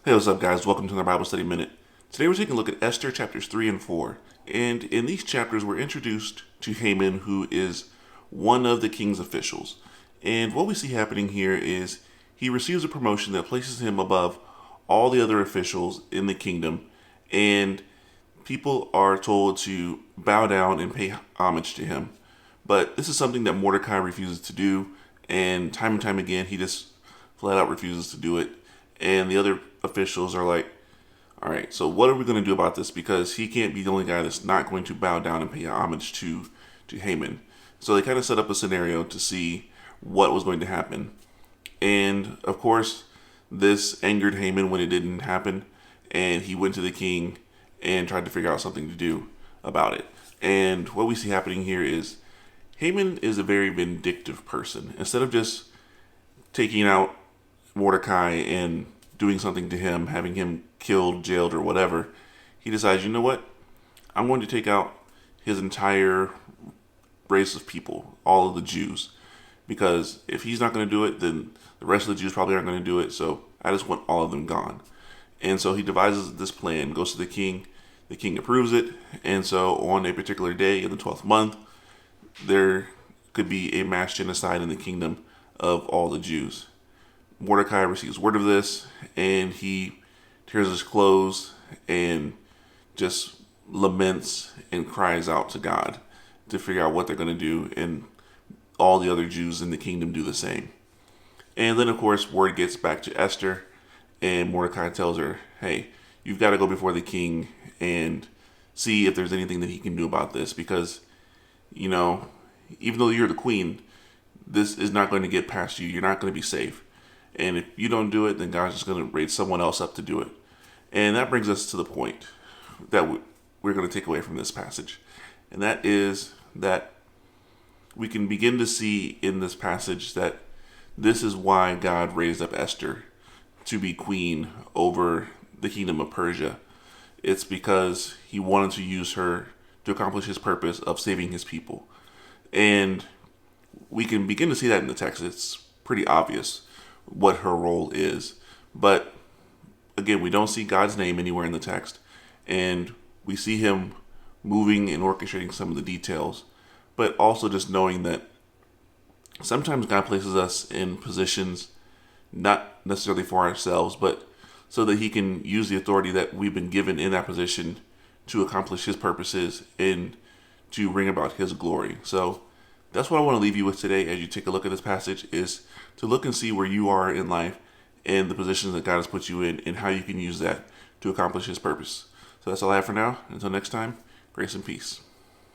Hey, what's up, guys? Welcome to the Bible Study Minute. Today we're taking a look at Esther chapters 3 and 4. And in these chapters, we're introduced to Haman, who is one of the king's officials. And what we see happening here is he receives a promotion that places him above all the other officials in the kingdom. And people are told to bow down and pay homage to him. But this is something that Mordecai refuses to do. And time again, he just flat out refuses to do it. And the other officials are like, all right, so what are we going to do about this? Because he can't be the only guy that's not going to bow down and pay homage to Haman. So they kind of set up a scenario to see what was going to happen. And of course, this angered Haman when it didn't happen. And he went to the king and tried to figure out something to do about it. And what we see happening here is Haman is a very vindictive person. Instead of just taking out Mordecai and doing something to him, having him killed, jailed, or whatever, he decides, you know what? I'm going to take out his entire race of people, all of the Jews. Because if he's not going to do it, then the rest of the Jews probably aren't going to do it. So I just want all of them gone. And so he devises this plan, goes to the king. The king approves it. And so on a particular day in the 12th month, there could be a mass genocide in the kingdom of all the Jews. Mordecai receives word of this, and he tears his clothes and just laments and cries out to God to figure out what they're going to do, and all the other Jews in the kingdom do the same. And then, of course, word gets back to Esther, and Mordecai tells her, hey, you've got to go before the king and see if there's anything that he can do about this, because, you know, even though you're the queen, this is not going to get past you. You're not going to be safe. And if you don't do it, then God's just going to raise someone else up to do it. And that brings us to the point that we're going to take away from this passage. And that is that we can begin to see in this passage that this is why God raised up Esther to be queen over the kingdom of Persia. It's because he wanted to use her to accomplish his purpose of saving his people. And we can begin to see that in the text. It's pretty obvious what her role is. But again, we don't see God's name anywhere in the text. And we see him moving and orchestrating some of the details. But also just knowing that sometimes God places us in positions not necessarily for ourselves, but so that he can use the authority that we've been given in that position to accomplish his purposes and to bring about his glory. So that's what I want to leave you with today as you take a look at this passage, is to look and see where you are in life and the positions that God has put you in and how you can use that to accomplish his purpose. So that's all I have for now. Until next time, grace and peace.